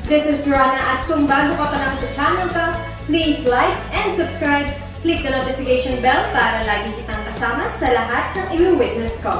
This is Rana at kung bago ka pa lang sa channel ko, please like and subscribe. Click the notification bell para lagi kitang kasama sa lahat ng i-witness ko.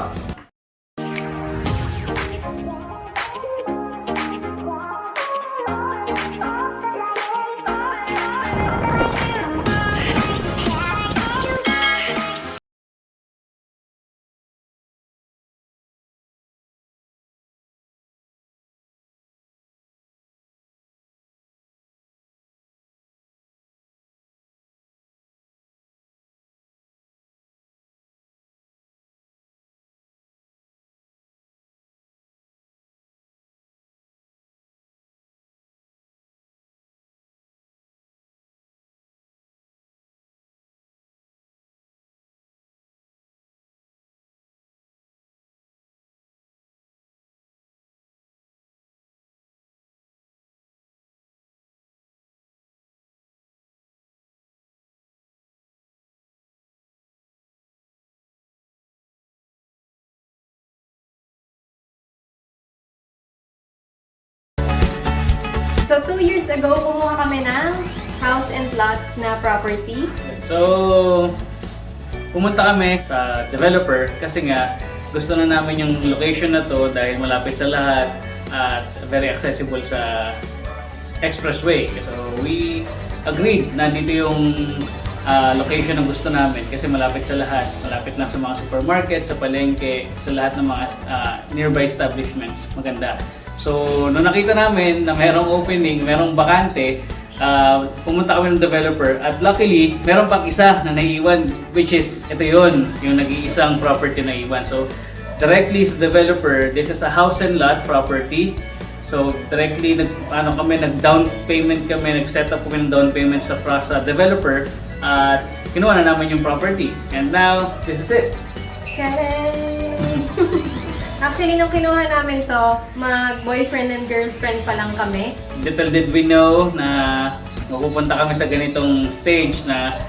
So, 2 years ago, kumuha kami ng house and lot na property. So, pumunta kami sa developer kasi nga gusto na namin yung location na to dahil malapit sa lahat at very accessible sa expressway. So, we agreed na dito yung location na gusto namin kasi malapit sa lahat. Malapit na sa mga supermarket, sa palengke, sa lahat ng mga nearby establishments. Maganda. So, nung nakita namin na merong opening, merong bakante, pumunta kami ng developer at luckily, meron pang isa na naiiwan, which is, ito yun, yung nag-iisang property na naiiwan. So, directly sa developer, this is a house and lot property. So, directly, nag-down payment kami, nag-set up kami ng down payment sa developer at kinuha na namin yung property. And now, this is it. Charan! Actually, nung kinuha namin to, mag-boyfriend and girlfriend pa lang kami. Little did we know na mapupunta kami sa ganitong stage na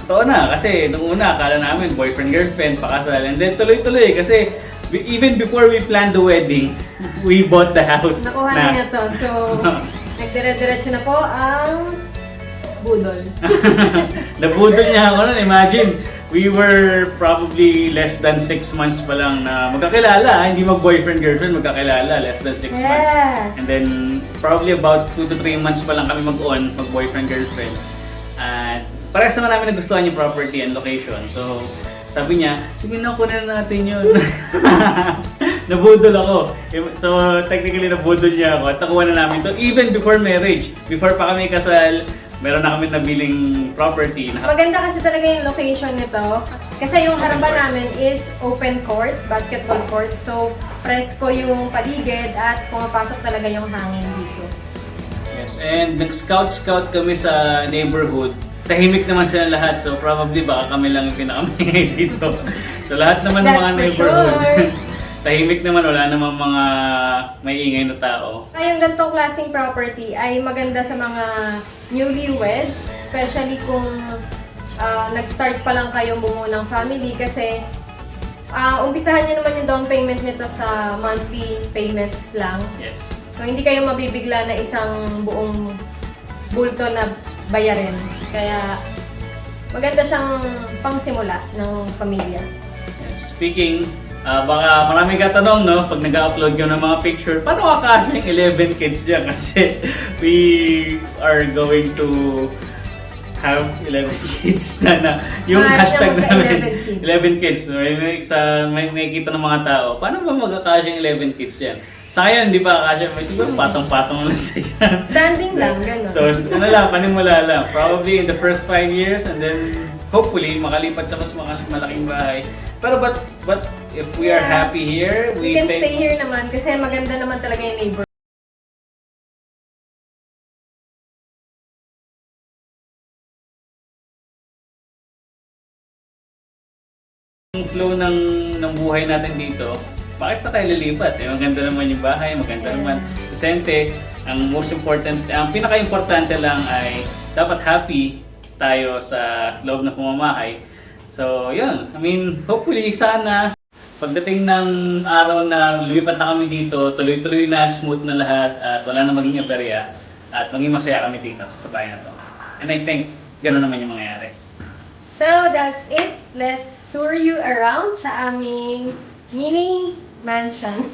totoo na. Kasi nung una, akala namin boyfriend-girlfriend, pakasal. And then tuloy-tuloy kasi even before we planned the wedding, we bought the house. Nakuha na niya to. So, nagdire-diretso na po ang budol. Nabudol niya ako nun. Imagine, we were probably less than 6 months pa lang na magkakilala. Hindi mag-boyfriend-girlfriend, magkakilala. Less than 6 months. And then, probably about 2 to 3 months pa lang kami mag-on, mag-boyfriend-girlfriend. At parehas naman namin nagustuhan yung property and location. So, sabi niya, sige na, kunin natin yun. Nabudol ako. So, technically, nabudol niya ako. At nakuha na namin to even before marriage. Before pa kami kasal, meron na kami nabiling property. Maganda kasi talaga yung location nito. Kasi yung harapan namin is open court, basketball court. So, presko yung paligid at pumapasok talaga yung hangin dito. Yes, and nag-scout kami sa neighborhood. Tahimik naman sila lahat, so probably baka kami lang yung pinakamaingay dito. So, lahat naman ng mga neighborhood. Sure. Tahimik naman, wala namang mga may ingay na tao. Yung ganitong klaseng property ay maganda sa mga newlyweds, especially kung nag-start pa lang kayo bumuo ng family kasi umpisahan nyo naman yung down payment nito sa monthly payments lang. Yes. So hindi kayo mabibigla na isang buong bulto na bayarin. Kaya maganda siyang pangsimula ng pamilya. Yes. Speaking, baka maraming katanong, no? Pag nag-upload yun ng mga picture, paano kakasya yung 11 kids dyan? Kasi we are going to have 11 kids na yung hashtag namin, 11 kids. May nakikita ng mga tao, paano ba magkakasya yung 11 kids dyan? Sa ngayon, hindi pa kakasya. May siguro patong-patong lang siya. Standing lang, gano'n. So, ano lang, panimula lang. Probably in the first 5 years and then hopefully makalipat sa mas malaking bahay. Pero but if we are happy here, we can stay here naman kasi maganda naman talaga yung neighbor. Yung flow ng buhay natin dito, bakit pa tayo lilipat? Maganda naman yung bahay, maganda naman. Sente, ang most important, ang pinaka-importante lang ay dapat happy tayo sa loob ng pamamahay. So, yun. I mean, hopefully, sana pagdating ng araw na lumipat na kami dito, tuloy-tuloy na, smooth na lahat at wala na maging aberya. at maging masaya kami dito sa bahay na to. And I think gano'n naman yung mangyayari. So, that's it. Let's tour you around sa aming mini mansion.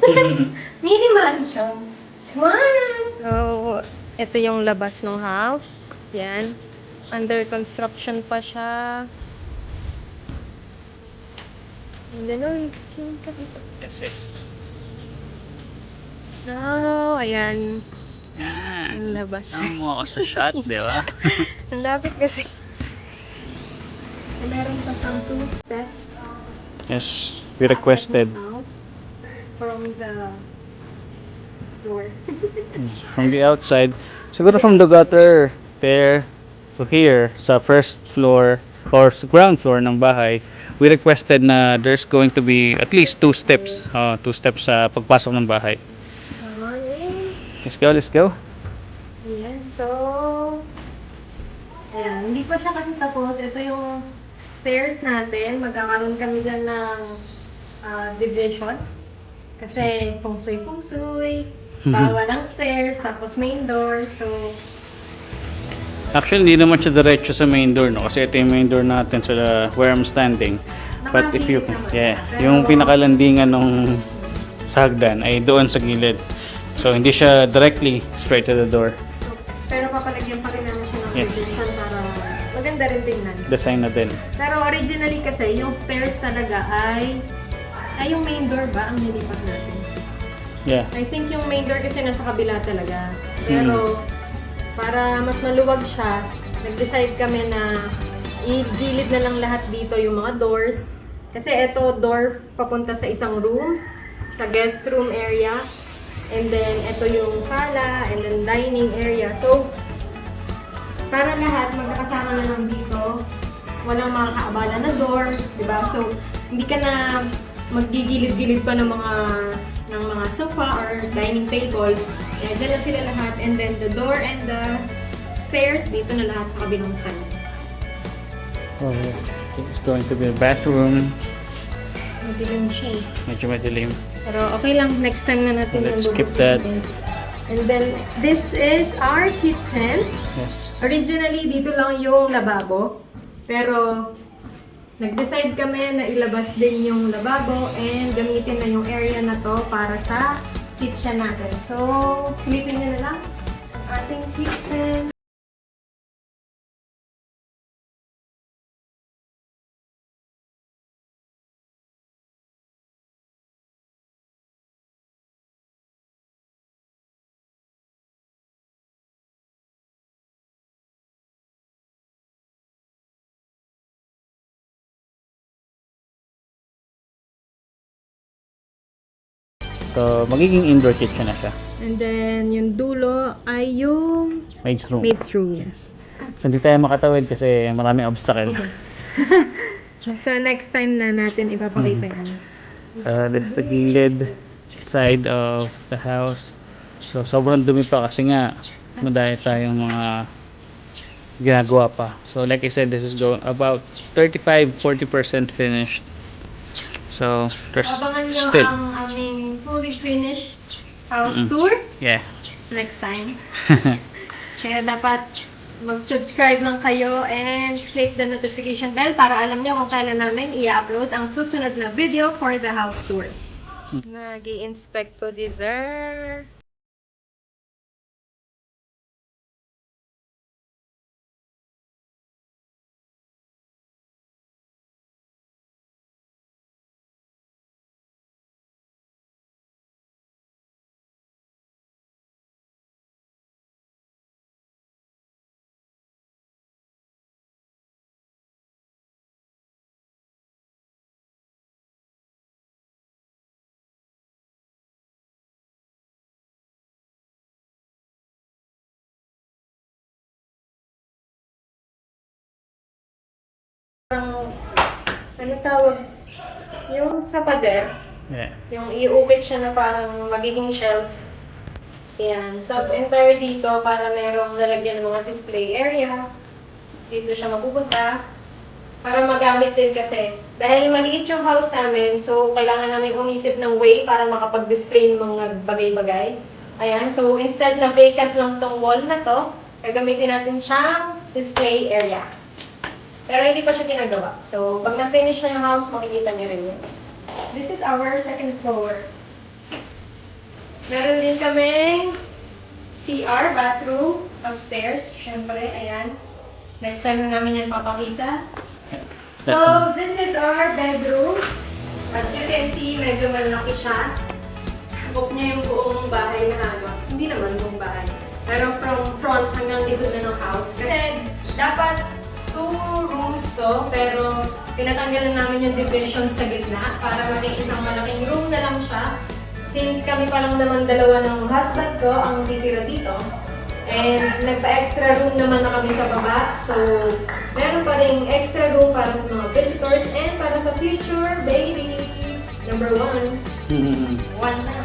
Mini mansion. Come on! So, ito yung labas ng house. Yan. Under construction pa siya. And then, Yes, yes. so, ayan. Yan. Ang labas. Sama mo ako sa shot, di ba? Ang lapit kasi. Meron pa pang 2 steps Yes, we requested. out from the door. From the outside, siguro from the gutter there to here sa first floor or sa ground floor ng bahay, we requested na there's going to be at least 2 steps, 2 steps sa pagpasok ng bahay. Let's go, let's go. Ayan, so, ayan, hindi pa siya kasi tapos. Ito yung stairs natin. Magkakaroon kami dyan ng division. Kasi feng shui, bawal ang stairs, tapos main door. So, Actually, hindi naman siya diretso sa main door, no? Kasi ito yung main door natin sa where I'm standing. But if you, yeah, yung pinakalandingan nung sa hagdan ay doon sa gilid. So, hindi siya directly straight to the door. pero papalagyan pa rin namin siya ng Yes. division para maganda rin tingnan. Design na din. Pero originally kasi, yung stairs talaga ay yung main door ba ang nilipat natin? Yeah. I think yung main door kasi nasa kabila talaga. Pero, para mas maluwag siya, nag-decide kami na i-gilid na lang lahat dito yung mga doors. Kasi ito, door papunta sa isang room, sa guest room area. And then, ito yung sala, and then dining area. So, para lahat magkakasama na lang dito, walang makakaabala na door, di ba? So, hindi ka na maggigilid-gilid pa ng mga sofa or dining table. Eh, dyan na sila lahat. And then, the door and the stairs, dito na lahat sa kabilang side. It's going to be a bathroom. Madilim siya eh. Medyo madilim. Pero okay lang, next time na natin Let's yung skip that. And then, this is our kitchen. Yes. Originally, dito lang yung lababo. Pero, nag-decide kami na ilabas din yung lababo and gamitin na yung area na to para sa kitchen natin. So, silipin nyo na lang ang ating kitchen. So, magiging indoor kitchen na siya. And then, yung dulo ay yung Maid's room. maid's room. Yes. So, hindi tayo makatawid kasi maraming obstacle. So, next time na natin ipapakita yan. This is the gilid side of the house. So, sobrang dumi pa kasi nga madaya tayong mga ginagawa pa. So, like I said, this is going about 35-40% finished. So, there's Abangan nyo still. ang aming fully finished house Mm-mm. tour Yeah. next time. Kaya dapat mag-subscribe lang kayo and click the notification bell para alam nyo kung kailan namin i-upload ang susunod na video for the house tour. Nag-i-inspect po si Sir. Ano tawag? Yung sa pader, Yeah. yung iukit siya na parang magiging shelves. Yan. So, entire dito para merong lalagyan ng mga display area. Dito siya mapupunta. Para magamit din kasi. Dahil maliit yung house namin, so kailangan namin umisip ng way para makapag-display ng mga bagay-bagay. Ayan, so instead na vacant lang tong wall na to, gagamitin natin siyang display area. Pero hindi pa siya ginagawa. So, pag na-finish na yung house, makikita niyo rin yun. This is our second floor. Meron din kaming CR, bathroom, upstairs. Siyempre, ayan. Next time na namin yan papakita. So, this is our bedroom. As you can see, medyo malaki siya. Sakop niya yung buong bahay na halos. Hindi naman buong bahay. Pero from front hanggang likod na ng house. Kasi dapat 2 rooms to, pero pinatanggalan namin yung division sa gitna para maging isang malaking room na lang siya. Since kami pa lang naman dalawa ng husband ko ang titira dito. And nagpa-extra room naman na kami sa baba. So, meron pa rin extra room para sa mga visitors and para sa future baby. Number 1. 1 lang.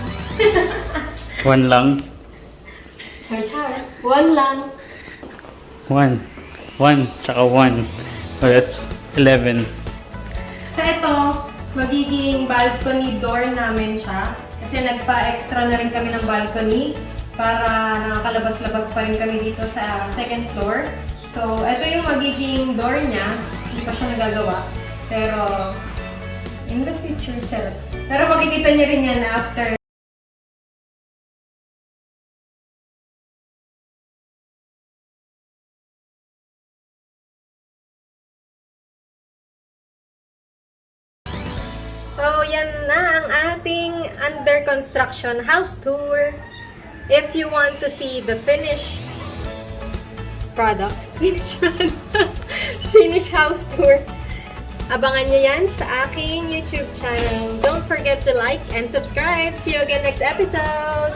1 lang. Char. 1 lang. 1. 1, tsaka 1. Oh, that's 11. So ito, magiging balcony door namin siya. Kasi nagpa-extra na rin kami ng balcony para nakakalabas-labas pa rin kami dito sa second floor. So, ito yung magiging door niya. Hindi pa siya nagagawa. Pero, in the future, sir. Pero makikita niyo rin yan after. So, yan na ang ating under construction house tour. If you want to see the finished product, finished house tour, abangan nyo yan sa aking YouTube channel. Don't forget to like and subscribe. See you again next episode!